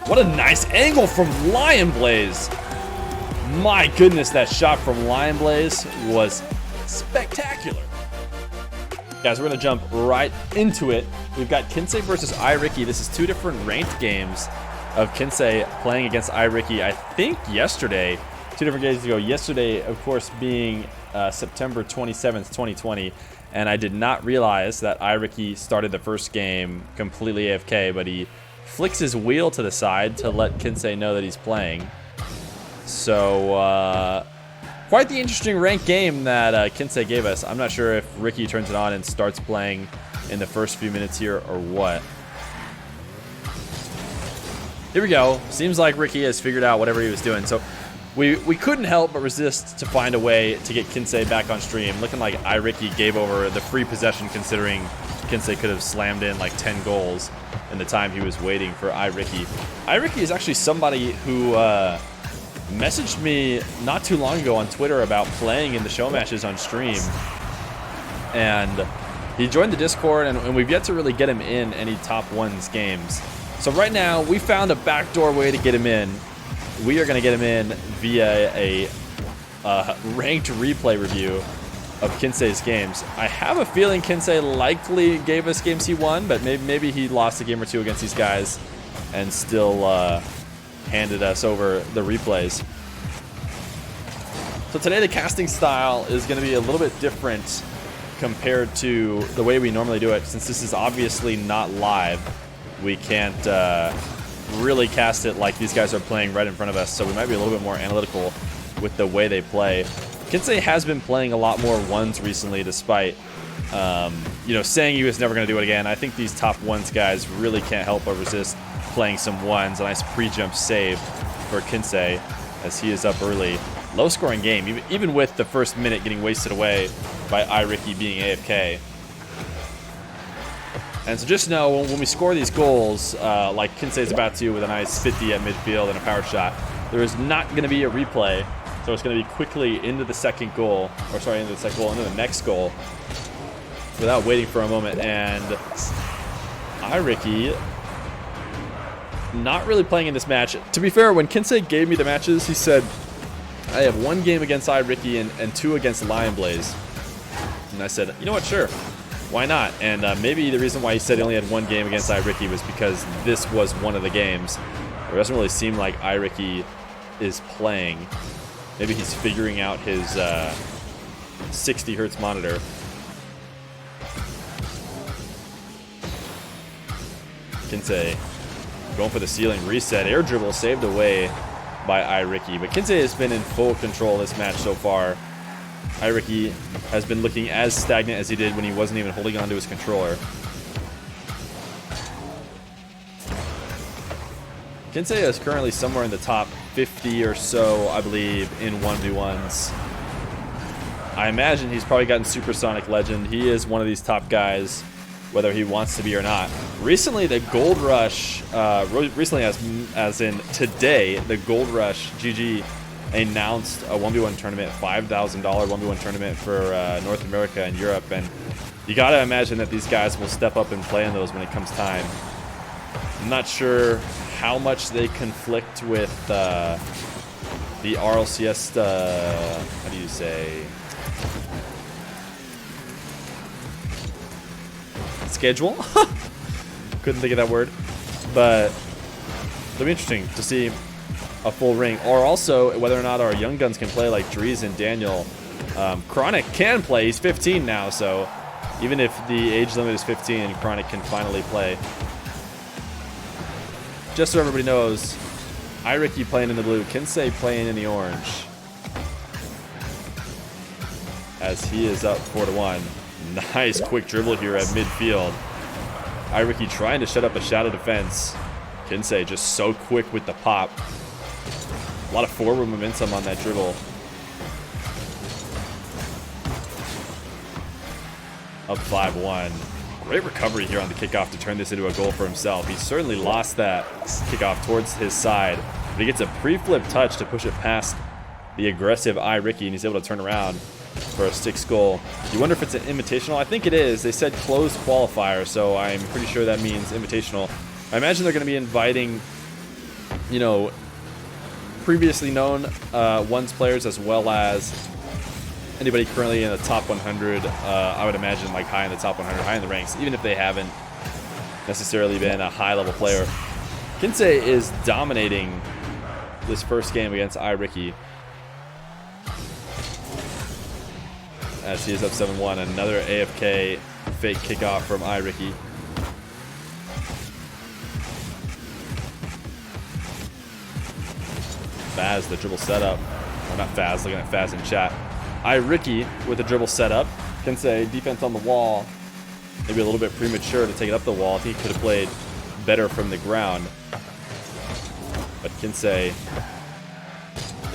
What a nice angle from LionBlaze. My goodness, that shot from LionBlaze was spectacular. Guys, we're going to jump right into it. We've got Kinseh versus iRicky. This is two different ranked games of Kinseh playing against iRicky, I think yesterday. 2 different days ago. Yesterday, of course, being September 27th, 2020. And I did not realize that iRicky started the first game completely AFK, but he flicks his wheel to the side to let Kinseh know that he's playing. So, quite the interesting ranked game that Kinseh gave us. I'm not sure if Ricky turns it on and starts playing in the first few minutes here or what. Here we go. Seems like Ricky has figured out whatever he was doing. So we couldn't help but resist to find a way to get Kinseh back on stream. Looking like iRicky gave over the free possession, considering Kinseh could have slammed in like 10 goals in the time he was waiting for iRicky. iRicky is actually somebody who messaged me not too long ago on Twitter about playing in the show matches on stream. And he joined the Discord, and we've yet to really get him in any top ones games. So right now, we found a backdoor way to get him in. We are going to get him in via a ranked replay review of Kinseh's games. I have a feeling Kinseh likely gave us games he won, but maybe he lost a game or two against these guys and still handed us over the replays. So today the casting style is going to be a little bit different compared to the way we normally do it. Since this is obviously not live, we can't really cast it like these guys are playing right in front of us, so we might be a little bit more analytical with the way they play. Kinseh has been playing a lot more ones recently, despite saying he was never going to do it again. I think these top ones guys really can't help but resist playing some ones. A nice pre-jump save for Kinseh as he is up early. Low scoring game, even with the first minute getting wasted away by iRicky being AFK. And so just know when we score these goals, like Kinseh is about to with a nice 50 at midfield and a power shot, there is not going to be a replay. So it's going to be quickly into the second goal, into the next goal, without waiting for a moment. And iRicky not really playing in this match. To be fair, when Kinseh gave me the matches, he said, I have 1 game against iRicky and 2 against LionBlaze. And I said, you know what, sure. Why not? And maybe the reason why he said he only had 1 game against iRicky was because this was one of the games. It doesn't really seem like iRicky is playing. Maybe he's figuring out his 60 hertz monitor. Kinseh going for the ceiling reset. Air dribble saved away by iRicky. But Kinseh has been in full control this match so far. iRicky has been looking as stagnant as he did when he wasn't even holding onto his controller. Kinseh is currently somewhere in the top 50 or so, I believe, in 1v1s. I imagine he's probably gotten Supersonic Legend. He is one of these top guys, whether he wants to be or not. Recently, the Gold Rush, as in today, the Gold Rush GG announced a 1v1 tournament, $5,000 1v1 tournament for North America and Europe, and you gotta imagine that these guys will step up and play in those when it comes time. I'm not sure how much they conflict with the RLCS, how do you say, schedule? Couldn't think of that word, but it'll be interesting to see a full ring, or also whether or not our young guns can play like Dries and Daniel. Chronic can play. He's 15 now, so even if the age limit is 15, Chronic can finally play. Just so everybody knows, iRicky playing in the blue, Kinseh playing in the orange, as he is up 4-1. Nice quick dribble here at midfield. iRicky trying to shut up a shadow defense. Kinseh just so quick with the pop. A lot of forward momentum on that dribble. Up 5-1. Great recovery here on the kickoff to turn this into a goal for himself. He certainly lost that kickoff towards his side, but he gets a pre-flip touch to push it past the aggressive iRicky, and he's able to turn around for a 6th goal. You wonder if it's an invitational? I think it is. They said closed qualifier, so I'm pretty sure that means invitational. I imagine they're going to be inviting you know, previously known ones players, as well as anybody currently in the top 100. I would imagine like high in the top 100, high in the ranks, even if they haven't necessarily been a high-level player. Kinseh is dominating this first game against iRicky, as he is up 7-1. Another AFK fake kickoff from iRicky. Faz, the dribble setup. Or not Faz, looking at Faz in chat. iRicky with the dribble setup. Kinseh, defense on the wall. Maybe a little bit premature to take it up the wall. I think he could have played better from the ground. But Kinseh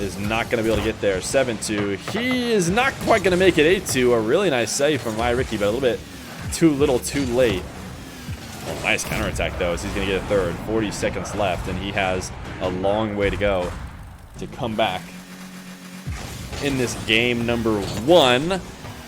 is not going to be able to get there. 7-2. He is not quite going to make it 8-2. A really nice save from iRicky, but a little bit too little, too late. Oh, nice counterattack, though, as he's going to get a third. 40 seconds left, and he has a long way to go to come back in this game number 1.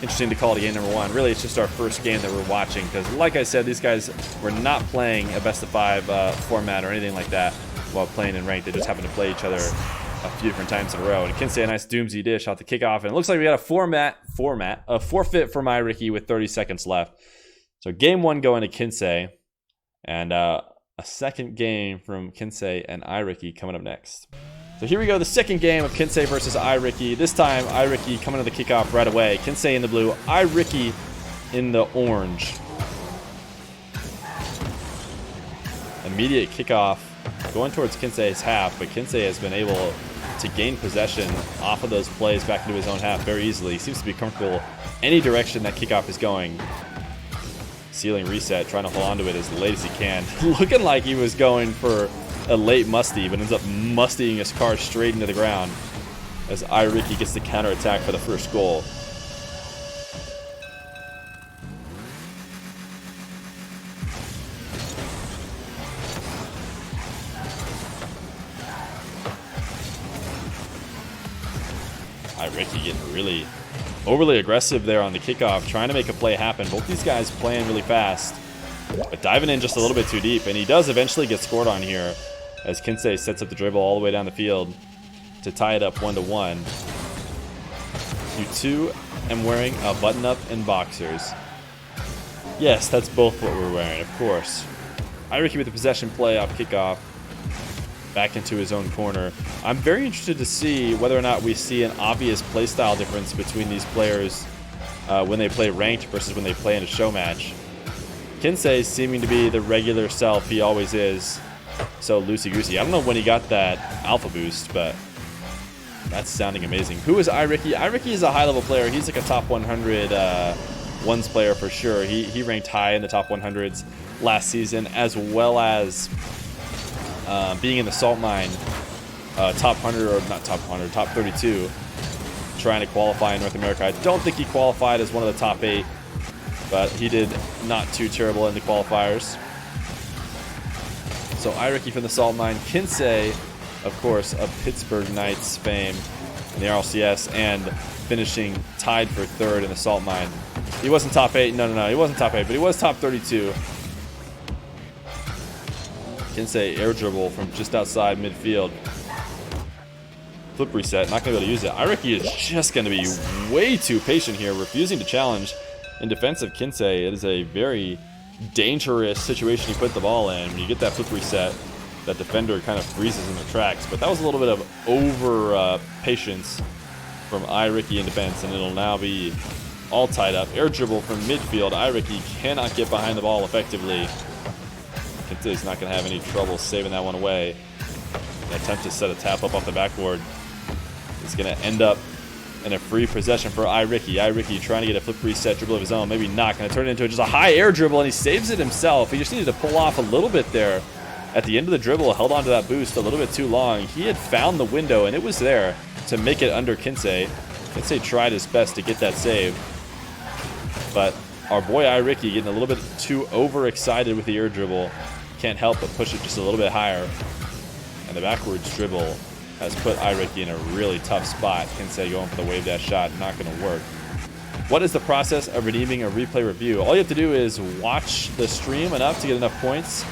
Interesting to call it a game number 1. Really, it's just our first game that we're watching, because like I said, these guys were not playing a best-of-5 format or anything like that while playing in ranked. They just happened to play each other a few different times in a row. And Kinseh, a nice doomsy dish off the kickoff, and it looks like we got a forfeit from iRicky with 30 seconds left. So game 1 going to Kinseh, and a second game from Kinseh and iRicky coming up next. So here we go, the second game of Kinseh versus iRicky. This time, iRicky coming to the kickoff right away. Kinseh in the blue, iRicky in the orange. Immediate kickoff going towards Kinseh's half, but Kinseh has been able to gain possession off of those plays back into his own half very easily. He seems to be comfortable any direction that kickoff is going. Ceiling reset, trying to hold on to it as late as he can. Looking like he was going for a late musty, but ends up mustying his car straight into the ground as iRicky gets the counterattack for the first goal. iRicky getting really overly aggressive there on the kickoff, trying to make a play happen. Both these guys playing really fast, but diving in just a little bit too deep, and he does eventually get scored on here as Kinseh sets up the dribble all the way down the field to tie it up 1-1. You two am wearing a button-up and boxers. Yes, that's both what we're wearing, of course. iRicky with the possession play off kickoff, back into his own corner. I'm very interested to see whether or not we see an obvious playstyle difference between these players when they play ranked versus when they play in a show match. Kinseh seeming to be the regular self he always is, so loosey-goosey. I don't know when he got that alpha boost, but that's sounding amazing. Who is iRicky? iRicky is a high-level player. He's like a top 100 ones player for sure. He ranked high in the top 100s last season, as well as being in the salt mine, top 100, or not top 100, top 32, trying to qualify in North America. I don't think he qualified as one of the top 8, but he did not too terrible in the qualifiers. So iRicky from the salt mine. Kinseh, of course, of Pittsburgh Knights fame in the RLCS, and finishing tied for 3rd in the salt mine. He wasn't top 8. No, he wasn't top 8, but he was top 32. Kinseh air dribble from just outside midfield. Flip reset, not going to be able to use it. iRicky is just going to be way too patient here, refusing to challenge. In defense of Kinseh, it is a very dangerous situation you put the ball in. When you get that flip reset, that defender kind of freezes in their tracks. But that was a little bit of over patience from iRicky in defense, and it'll now be all tied up. Air dribble from midfield. iRicky cannot get behind the ball effectively. Kinseh's not going to have any trouble saving that one away. An attempt to set a tap up off the backboard is going to end up in a free possession for iRicky. iRicky trying to get a flip reset dribble of his own. Maybe not. Going to turn it into just a high air dribble, and he saves it himself. He just needed to pull off a little bit there at the end of the dribble. Held on to that boost a little bit too long. He had found the window, and it was there to make it under Kinseh. Kinseh tried his best to get that save, but our boy iRicky getting a little bit too overexcited with the air dribble. Can't help but push it just a little bit higher. And the backwards dribble has put iRicky in a really tough spot. Kinseh going for the wave dash shot, not going to work. What is the process of redeeming a replay review? All you have to do is watch the stream enough to get enough points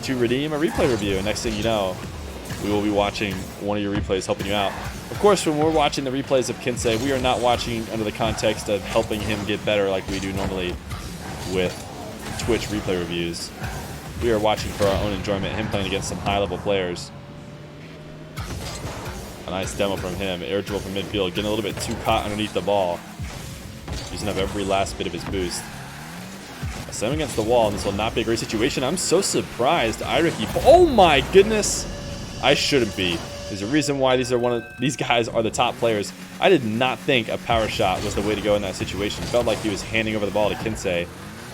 to redeem a replay review. And next thing you know, we will be watching one of your replays, helping you out. Of course, when we're watching the replays of Kinseh, we are not watching under the context of helping him get better like we do normally with Twitch replay reviews. We are watching for our own enjoyment, him playing against some high-level players. A nice demo from him. Air dribble from midfield, getting a little bit too caught underneath the ball. Using up every last bit of his boost. A slam against the wall, and this will not be a great situation. I'm so surprised. iRicky. Oh my goodness! I shouldn't be. There's a reason why these guys are the top players. I did not think a power shot was the way to go in that situation. Felt like he was handing over the ball to Kinseh,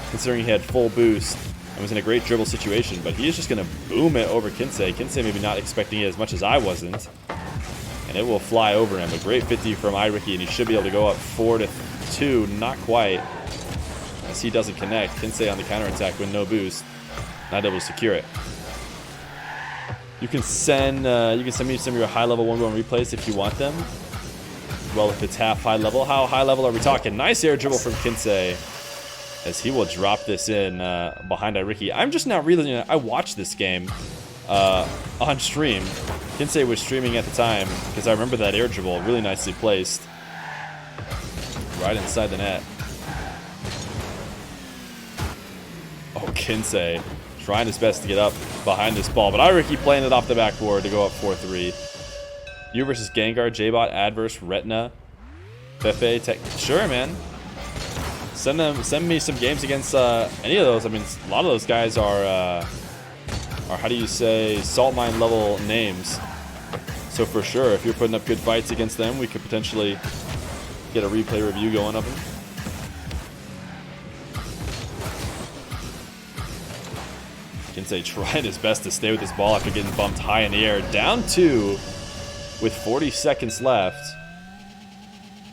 considering he had full boost and was in a great dribble situation. But he is just going to boom it over Kinseh. Kinseh maybe not expecting it as much as I wasn't. And it will fly over him. A great 50 from iRicky, and he should be able to go up 4-2. Not quite, as he doesn't connect. Kinseh on the counterattack with no boost. Not able to secure it. You can send me some of your high-level 1v1 replays if you want them. Well, if it's half high level, how high level are we talking? Nice air dribble from Kinseh, as he will drop this in behind iRicky. I'm just now realizing I watched this game on stream. Kinseh was streaming at the time because I remember that air dribble, really nicely placed, right inside the net. Oh, Kinseh trying his best to get up behind this ball, but iRicky playing it off the backboard to go up 4-3. You versus Gengar, J-Bot, Adverse, Retina, Fefe, Tech. Sure, man. Send me some games against any of those. I mean, a lot of those guys are how do you say, salt mine level names. So for sure, if you're putting up good fights against them, we could potentially get a replay review going of them. Kinseh trying his best to stay with this ball after getting bumped high in the air. Down 2 with 40 seconds left.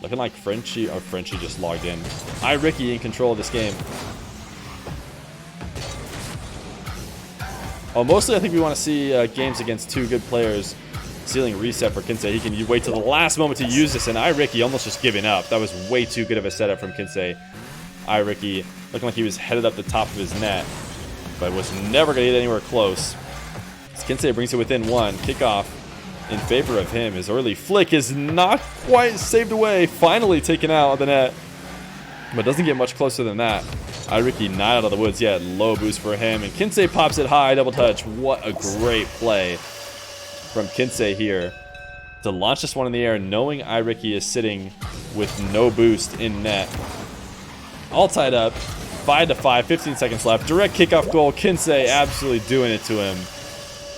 Looking like Frenchie just logged in. iRicky in control of this game. Oh, mostly I think we want to see games against two good players. Ceiling reset for Kinseh. He can wait till the last moment to use this, and iRicky almost just giving up. That was way too good of a setup from Kinseh. iRicky looking like he was headed up the top of his net, but was never going to get anywhere close. As Kinseh brings it within 1. Kickoff in favor of him. His early flick is not quite saved away. Finally taken out of the net, but doesn't get much closer than that. iRicky not out of the woods yet. Low boost for him, and Kinseh pops it high. Double touch. What a great play from Kinseh here to launch this one in the air, knowing iRicky is sitting with no boost in net. All tied up. 5-5, 15 seconds left. Direct kickoff goal. Kinseh absolutely doing it to him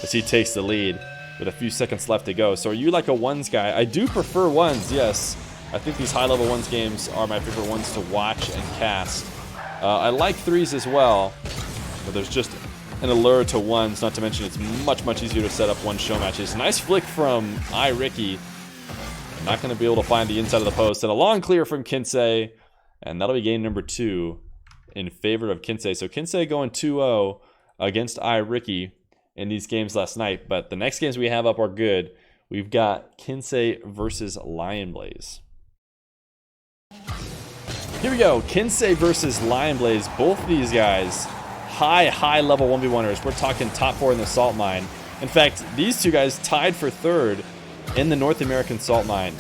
as he takes the lead with a few seconds left to go. So are you like a ones guy? I do prefer ones, yes. I think these high-level ones games are my favorite ones to watch and cast. I like threes as well, but there's just an allure to ones, not to mention it's much, much easier to set up one show matches. Nice flick from iRicky. Not going to be able to find the inside of the post. And a long clear from Kinseh, and that'll be game number 2 in favor of Kinseh. So Kinseh going 2-0 against iRicky in these games last night. But the next games we have up are good. We've got Kinseh versus LionBlaze. Here we go. Kinseh versus LionBlaze. Both of these guys, high level 1v1ers. We're talking top 4 in the salt mine. In fact, these two guys tied for 3rd in the North American salt mine.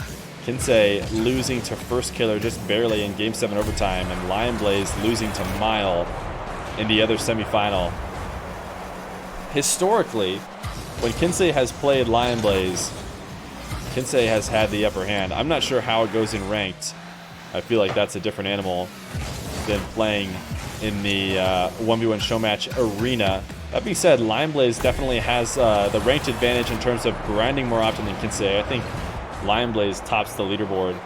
Kinseh losing to First Killer just barely in Game 7 overtime, and LionBlaze losing to Mile in the other semifinal. Historically, when Kinseh has played LionBlaze, Kinseh has had the upper hand. I'm not sure how it goes in ranked. I feel like that's a different animal than playing in the 1v1 show match arena. That being said, LionBlaze definitely has the ranked advantage in terms of grinding more often than Kinseh. I think LionBlaze tops the leaderboard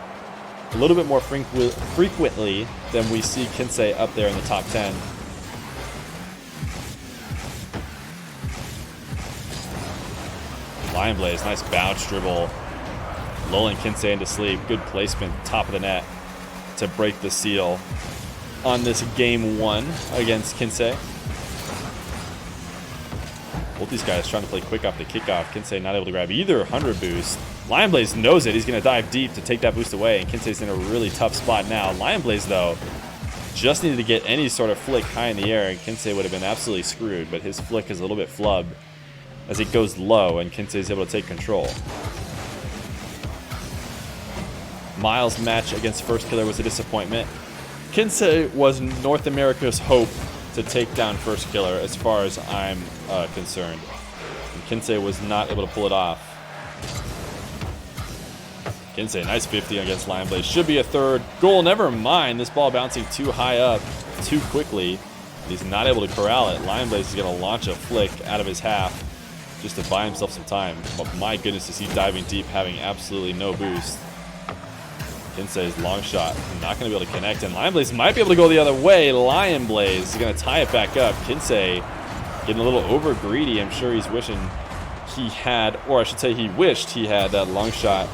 a little bit more frequently than we see Kinseh up there in the top 10. LionBlaze, nice bounce dribble, lulling Kinseh into sleep. Good placement, top of the net to break the seal on this game 1 against Kinseh. Both these guys trying to play quick off the kickoff. Kinseh not able to grab either 100 boost. LionBlaze knows it. He's going to dive deep to take that boost away, and Kinseh's in a really tough spot now. LionBlaze, though, just needed to get any sort of flick high in the air, and Kinseh would have been absolutely screwed, but his flick is a little bit flubbed as it goes low and Kinseh is able to take control. Miles' match against First Killer was a disappointment. Kinseh was North America's hope to take down First Killer as far as I'm concerned. And Kinseh was not able to pull it off. Kinseh, nice 50 against LionBlaze. Should be a third goal. Never mind. This ball bouncing too high up too quickly. He's not able to corral it. LionBlaze is going to launch a flick out of his half just to buy himself some time. But my goodness, is he diving deep, having absolutely no boost. Kinseh's long shot, not going to be able to connect, and LionBlaze might be able to go the other way. LionBlaze is going to tie it back up. Kinseh getting a little over greedy. I'm sure he's wishing he had, or I should say he wished he had that long shot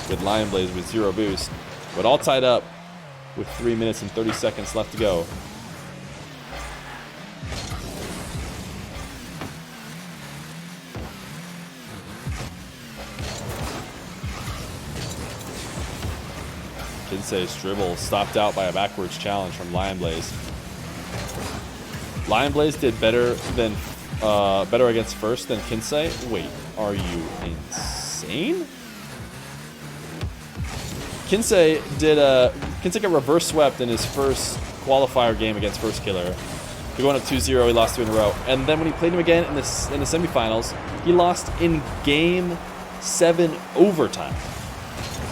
with LionBlaze with 0 boost. But all tied up with 3 minutes and 30 seconds left to go. Kinseh's dribble stopped out by a backwards challenge from LionBlaze. LionBlaze did better against First than Kinseh. Wait, are you insane? Kinseh got reverse swept in his first qualifier game against First Killer. He went up 2-0, he lost 2 in a row. And then when he played him again in the semifinals, he lost in Game 7 overtime.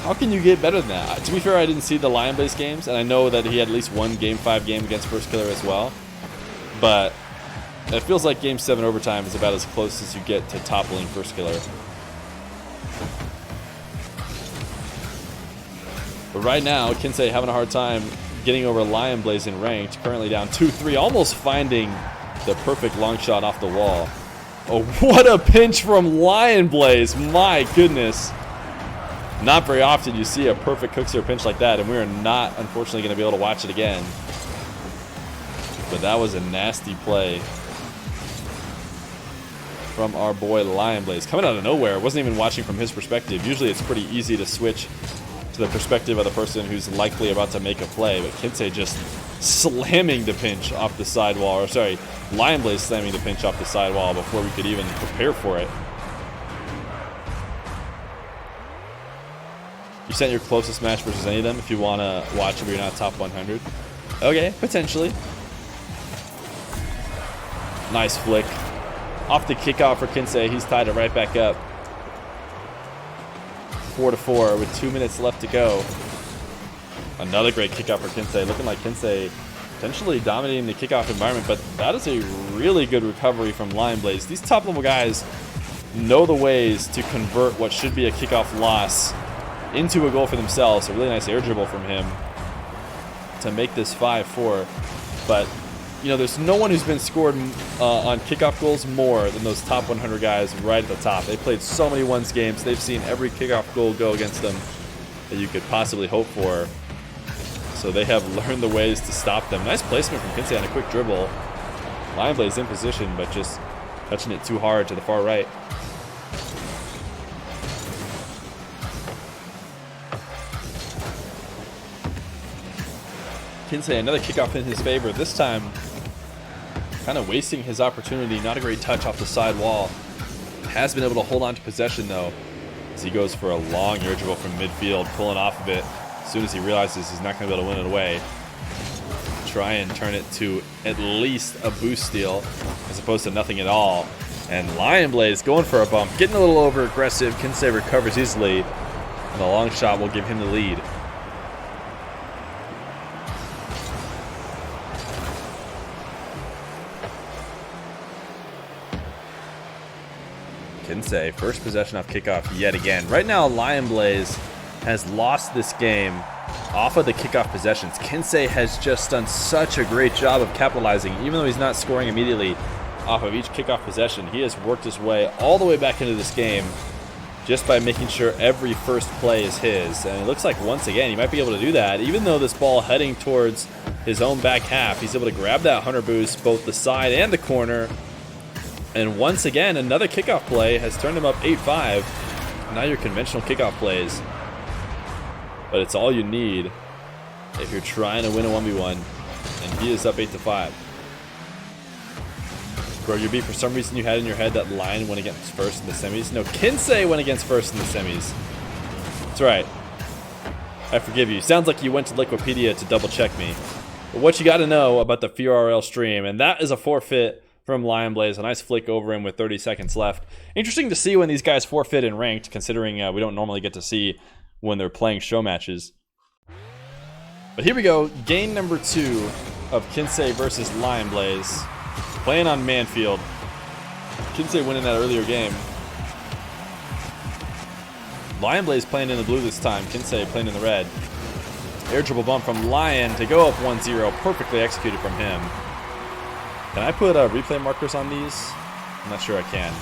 How can you get better than that? To be fair, I didn't see the LionBlaze games, and I know that he had at least one Game 5 game against First Killer as well. But it feels like Game 7 overtime is about as close as you get to toppling First Killer. But right now, Kinseh having a hard time getting over LionBlaze in ranked. Currently down 2-3, almost finding the perfect long shot off the wall. Oh, what a pinch from LionBlaze! My goodness. Not very often you see a perfect Cookser pinch like that, and we are not, unfortunately, going to be able to watch it again. But that was a nasty play from our boy LionBlaze. Coming out of nowhere, wasn't even watching from his perspective. Usually it's pretty easy to switch to the perspective of the person who's likely about to make a play, but Kinseh just slamming the pinch off the sidewall, or sorry, LionBlaze slamming the pinch off the sidewall before we could even prepare for it. You sent your closest match versus any of them if you want to watch it but you're not top 100. Okay, potentially. Nice flick. Off the kickoff for Kinseh, he's tied it right back up. 4-4 with 2 minutes left to go. Another great kickoff for Kinseh. Looking like Kinseh potentially dominating the kickoff environment, but that is a really good recovery from LionBlaze. These top level guys know the ways to convert what should be a kickoff loss into a goal for themselves. A really nice air dribble from him to make this 5-4. But, you know, there's no one who's been scored on kickoff goals more than those top 100 guys right at the top. They played so many ones games. They've seen every kickoff goal go against them that you could possibly hope for. So they have learned the ways to stop them. Nice placement from Kinseh on a quick dribble. LionBlaze in position, but just touching it too hard to the far right. Kinseh, another kickoff in his favor. This time, kind of wasting his opportunity. Not a great touch off the side wall. Has been able to hold on to possession, though, as he goes for a long air dribble from midfield, pulling off of it as soon as he realizes he's not going to be able to win it away. Try and turn it to at least a boost steal, as opposed to nothing at all. And LionBlaze going for a bump, getting a little over aggressive. Kinseh recovers easily, and the long shot will give him the lead. Kinseh, first possession off kickoff yet again. Right now, LionBlaze has lost this game off of the kickoff possessions. Kinseh has just done such a great job of capitalizing. Even though he's not scoring immediately off of each kickoff possession, he has worked his way all the way back into this game just by making sure every first play is his. And it looks like once again he might be able to do that. Even though this ball heading towards his own back half, he's able to grab that 100 boost, both the side and the corner. And once again, another kickoff play has turned him up 8-5. Now your conventional kickoff plays. But it's all you need if you're trying to win a 1v1. And he is up 8-5. Bro, you beat for some reason you had in your head that Lion went against first in the semis. No, Kinseh went against first in the semis. That's right. I forgive you. Sounds like you went to Liquipedia to double check me. But what you got to know about the Feer RL stream, and that is a forfeit from LionBlaze. A nice flick over him with 30 seconds left. Interesting to see when these guys forfeit in ranked, considering we don't normally get to see when they're playing show matches. But here we go. Game number 2 of Kinseh versus LionBlaze. Playing on Manfield. Kinseh winning that earlier game. LionBlaze playing in the blue this time. Kinseh playing in the red. Air triple bump from Lion to go up 1-0. Perfectly executed from him. Can I put replay markers on these? I'm not sure I can.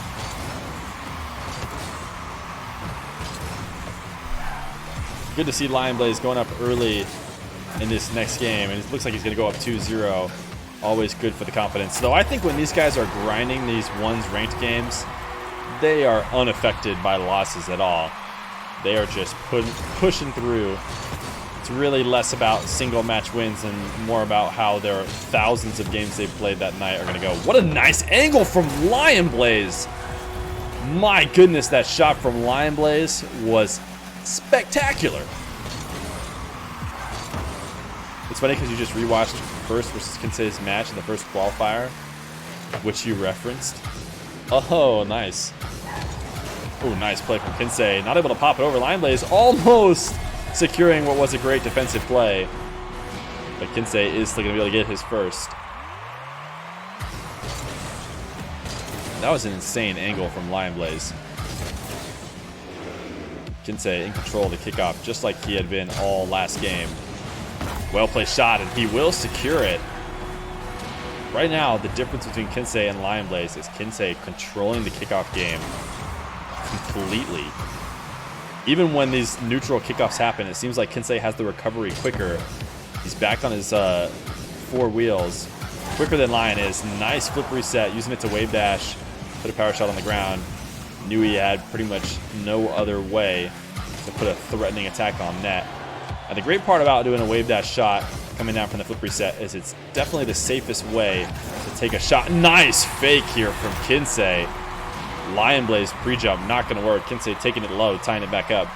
Good to see LionBlaze going up early in this next game. And it looks like he's going to go up 2-0. Always good for the confidence. Though I think when these guys are grinding these ones ranked games, they are unaffected by losses at all. They are just pushing through. It's really less about single match wins and more about how their thousands of games they've played that night are going to go. What a nice angle from LionBlaze. My goodness, that shot from LionBlaze was spectacular. It's funny because you just rewatched first versus Kinseh's match in the first qualifier, which you referenced. Oh, nice. Oh, nice play from Kinseh. Not able to pop it over. LionBlaze almost securing what was a great defensive play. But Kinseh is still going to be able to get his first. That was an insane angle from LionBlaze. Kinseh in control of the kickoff, just like he had been all last game. Well placed shot, and he will secure it. Right now, the difference between Kinseh and LionBlaze is Kinseh controlling the kickoff game completely. Even when these neutral kickoffs happen, it seems like Kinseh has the recovery quicker. He's back on his 4 wheels. Quicker than Lion is. Nice flip reset, using it to wave dash. Put a power shot on the ground. Knew he had pretty much no other way to put a threatening attack on net. And the great part about doing a wave dash shot coming down from the flip reset is it's definitely the safest way to take a shot. Nice fake here from Kinseh. LionBlaze pre-jump, not going to work. Kinseh taking it low, tying it back up.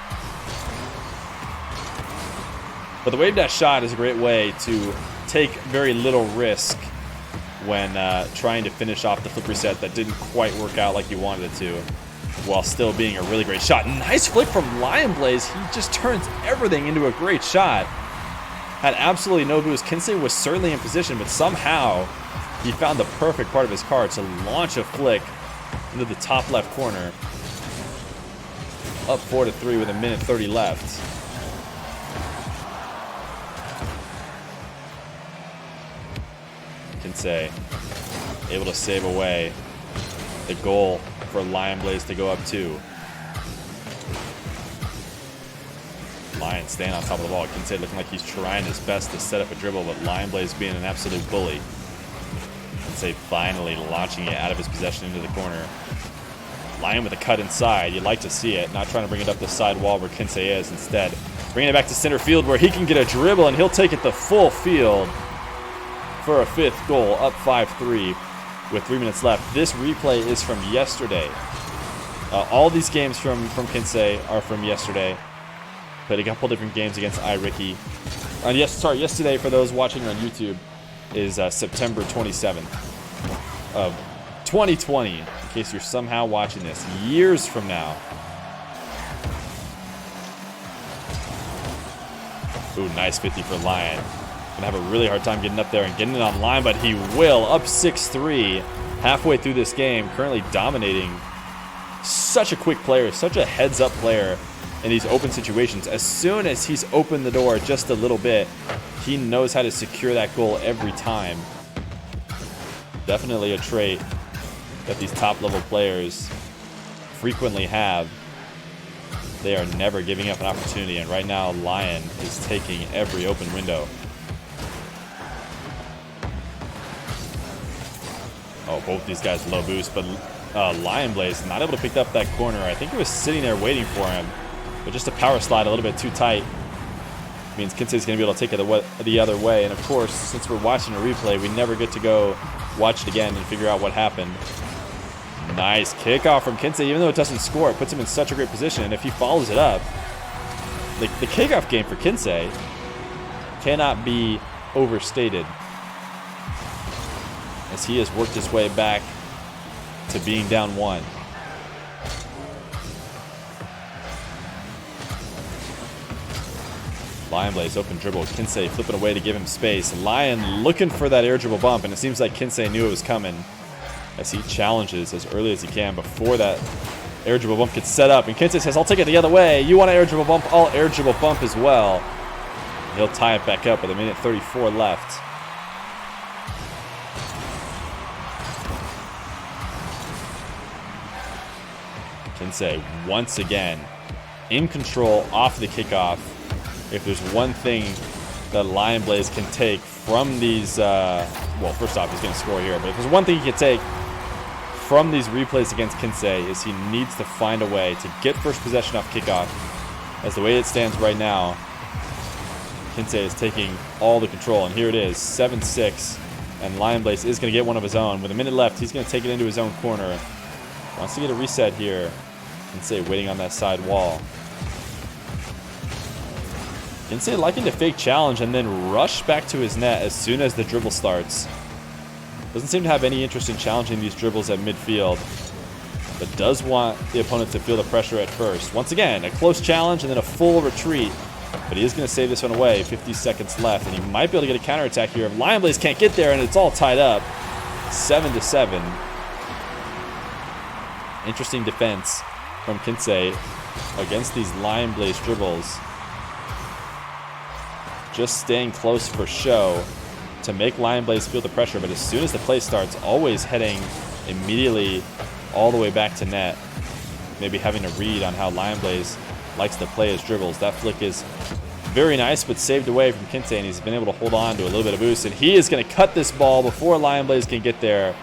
But the wave dash shot is a great way to take very little risk when trying to finish off the flip reset that didn't quite work out like you wanted it to, while still being a really great shot. Nice flick from LionBlaze. He just turns everything into a great shot. Had absolutely no boost. Kinseh was certainly in position, but somehow he found the perfect part of his card to launch a flick into the top left corner. Up 4-3 with 1:30 left. Kinseh able to save away the goal for LionBlaze to go up 2. Lion staying on top of the ball. Kinseh looking like he's trying his best to set up a dribble, but LionBlaze being an absolute bully. Kinseh finally launching it out of his possession into the corner. Lion with a cut inside. You'd like to see it. Not trying to bring it up the side wall where Kinseh is. Instead, bringing it back to center field where he can get a dribble, and he'll take it the full field for a 5th goal, up 5-3 with 3 minutes left. This replay is from yesterday. All these games from Kinseh are from yesterday. Played a couple different games against iRicky. Yesterday for those watching on YouTube is September 27th of 2020, in case you're somehow watching this years from now. Ooh, nice 50 for Lion. Gonna have a really hard time getting up there and getting it on line, but he will. Up 6-3 halfway through this game, currently dominating. Such a quick player, such a heads-up player in these open situations. As soon as he's opened the door just a little bit, he knows how to secure that goal every time. Definitely a trait that these top-level players frequently have. They are never giving up an opportunity, and right now Lion is taking every open window. Oh, both these guys low boost, but LionBlaze not able to pick up that corner. I think it was sitting there waiting for him, but just a power slide a little bit too tight. Means Kinseh is going to be able to take it the other way. And of course, since we're watching a replay, we never get to go watch it again and figure out what happened. Nice kickoff from Kinseh. Even though it doesn't score, it puts him in such a great position. And if he follows it up, the kickoff game for Kinseh cannot be overstated, as he has worked his way back to being down 1. LionBlaze open dribble. Kinseh flipping away to give him space. Lion looking for that air dribble bump, and it seems like Kinseh knew it was coming, as he challenges as early as he can before that air dribble bump gets set up. And Kinseh says, I'll take it the other way. You want an air dribble bump? I'll air dribble bump as well. He'll tie it back up with 1:34 left. Kinseh once again in control off the kickoff. If there's one thing that LionBlaze can take from these, well, first off, he's going to score here, but if there's one thing he can take from these replays against Kinseh, is he needs to find a way to get first possession off kickoff. As the way it stands right now, Kinseh is taking all the control, and here it is, 7-6, and LionBlaze is going to get one of his own. With a minute left, he's going to take it into his own corner. Wants to get a reset here. Kinseh waiting on that side wall. Kinseh liking to fake challenge and then rush back to his net as soon as the dribble starts. Doesn't seem to have any interest in challenging these dribbles at midfield, but does want the opponent to feel the pressure at first. Once again, a close challenge and then a full retreat, but he is going to save this one away. 50 seconds left, and he might be able to get a counterattack here if LionBlaze can't get there, and it's all tied up. 7-7. Interesting defense from Kinseh against these LionBlaze dribbles. Just staying close for show to make LionBlaze feel the pressure, but as soon as the play starts, always heading immediately all the way back to net. Maybe having a read on how LionBlaze likes to play his dribbles. That flick is very nice, but saved away from Kinseh, and he's been able to hold on to a little bit of boost, and he is going to cut this ball before LionBlaze can get there.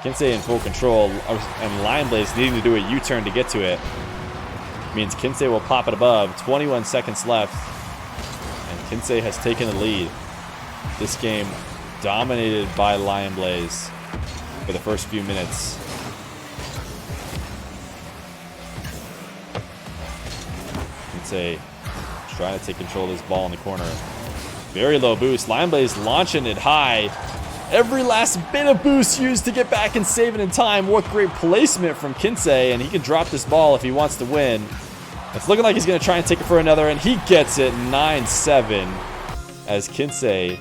Kinseh in full control, and LionBlaze needing to do a U-turn to get to it. Means Kinseh will pop it above. 21 seconds left. Kinseh has taken the lead. This game dominated by LionBlaze for the first few minutes. Kinseh trying to take control of this ball in the corner. Very low boost. LionBlaze launching it high. Every last bit of boost used to get back and save it in time. What great placement from Kinseh, and he can drop this ball if he wants to win. It's looking like he's going to try and take it for another, and he gets it. 9-7 as Kinseh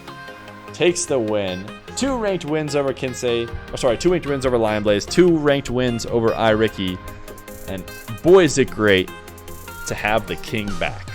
takes the win. 2 ranked wins over Kinseh. Oh, sorry, 2 ranked wins over LionBlaze. 2 ranked wins over iRicky. And boy, is it great to have the king back.